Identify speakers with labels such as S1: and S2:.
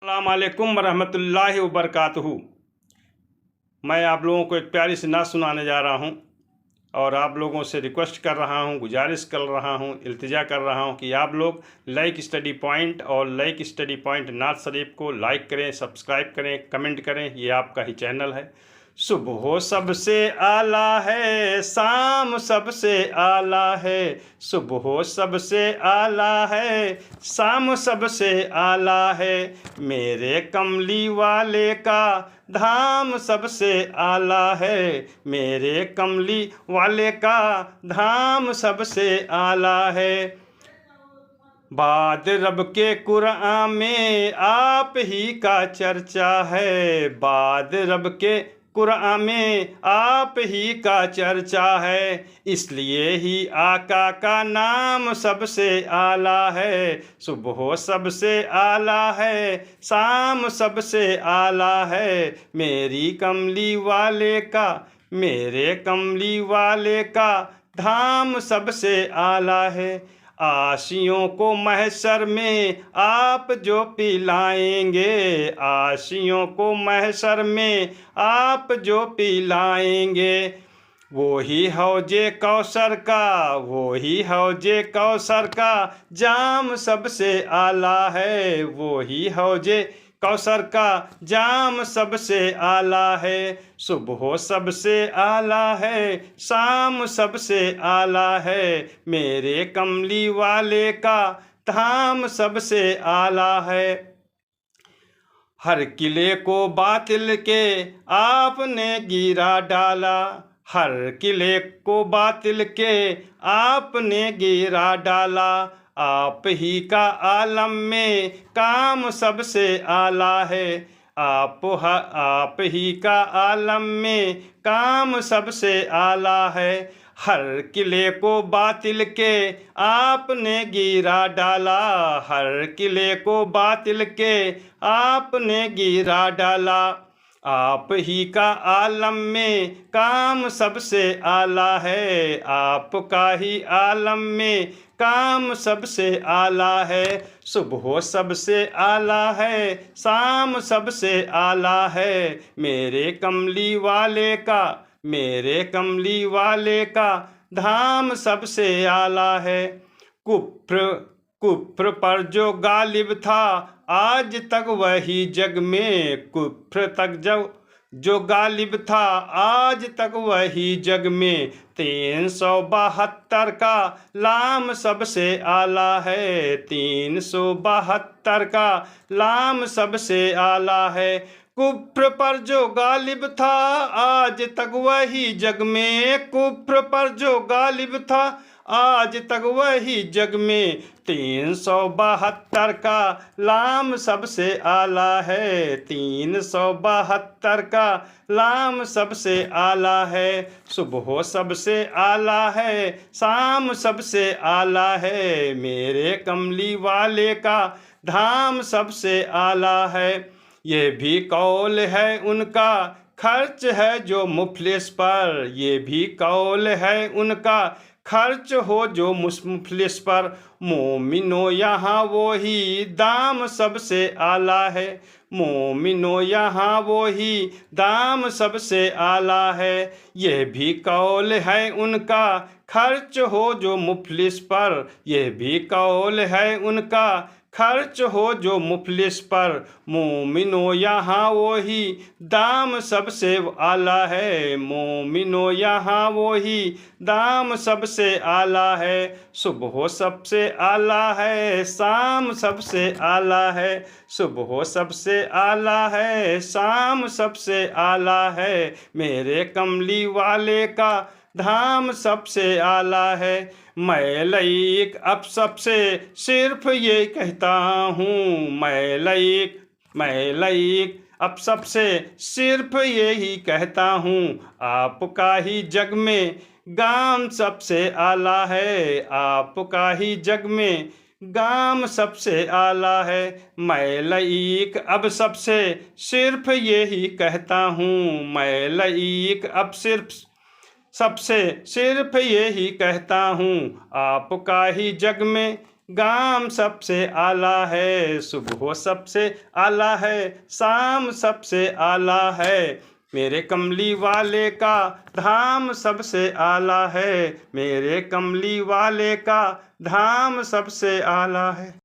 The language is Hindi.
S1: अस्सलाम वालेकुम वरहमतुल्लाहि वबरकातुहू। मैं आप लोगों को एक प्यारी सी नात सुनाने जा रहा हूँ और आप लोगों से रिक्वेस्ट कर रहा हूँ, गुजारिश कर रहा हूँ, इल्तिजा कर रहा हूँ कि आप लोग लाइक स्टडी पॉइंट और लाइक स्टडी पॉइंट नात शरीफ को लाइक करें, सब्सक्राइब करें, कमेंट करें। ये आपका ही चैनल है। सुबह सबसे आला है, शाम सबसे आला है। सुबह सबसे आला है, शाम सबसे आला है। मेरे कमली वाले का धाम सबसे आला है। मेरे कमली वाले का धाम सबसे आला है। बाद रब के कुरान में आप ही का चर्चा है। बाद रब के कुरान में आप ही का चर्चा है। इसलिए ही आका का नाम सबसे आला है। सुबह सबसे आला है, शाम सबसे आला है। मेरी कमली वाले का, मेरे कमली वाले का धाम सबसे आला है। आशियों को महशर में आप जो पिलाएंगे, आशियों को महशर में आप जो पिलाएंगे, वो ही हौजे कौसर का, वो ही हौजे कौसर का जाम सबसे आला है। वो ही हौजे कौसर का जाम सबसे आला है। सुबह सबसे आला है, शाम सबसे आला है। मेरे कमली वाले का धाम सबसे आला है। हर किले को बातिल के आपने गिरा डाला, हर किले को बातिल के आपने गिरा डाला। आप ही का आलम में काम सबसे आला है। आप ही का आलम में काम सबसे आला है। हर किले को बातिल के आपने गिरा डाला, हर किले को बातिल के आपने गिरा डाला। आप ही का आलम में काम सबसे आला है। आपका ही आलम में काम सबसे आला है। सुबह सबसे आला है, शाम सबसे आला है। मेरे कमली वाले का, मेरे कमली वाले का धाम सबसे आला है। कुफ्र कुफ्र पर जो गालिब था आज तक वही जग में, कुफ्र तक जो गालिब था आज तक वही जग में। 372 का लाम सबसे आला है। 372 का लाम सबसे आला है। कुफ्र पर जो गालिब था आज तक वही जग में, कुफ्र पर जो गालिब था आज तक वही जग में। 372 का लाम सबसे आला है। 372 का लाम सबसे आला है। सुबह सबसे आला है, शाम सबसे आला है। मेरे कमली वाले का धाम सबसे आला है। ये भी कौल है उनका, खर्च है जो मुफलिस पर। ये भी कौल है उनका, खर्च हो जो मुफलिस पर। मोमिनो यहाँ वो ही दाम सबसे आला है। मोमिनो यहाँ वो ही दाम सबसे आला है। यह भी कौल है उनका, खर्च हो जो मुफलिस पर। यह भी कौल है उनका, खर्च हो जो मुफलिस पर। मोमिनो यहाँ वो ही दाम सबसे आला है। मोमिनो यहाँ वो ही दाम सबसे आला है। सुबह सबसे आला है, शाम सबसे आला है। सुबह सबसे आला है, शाम सबसे आला है। मेरे कमली वाले का धाम सबसे आला है। मैं लाइक अब सबसे सिर्फ ये कहता हूँ, मैं लाइक अब सबसे सिर्फ यही कहता हूँ। आपका ही जग में गाम सबसे आला है। आपका ही जग में गाम सबसे आला है। मैं लाइक अब सबसे सिर्फ यही कहता हूँ। मैं लाइक अब सबसे सिर्फ यही कहता हूँ। आपका ही जग में गाम सबसे आला है, सुबह सबसे आला है, शाम सबसे आला है। मेरे कमली वाले का धाम सबसे आला है, मेरे कमली वाले का धाम सबसे आला है।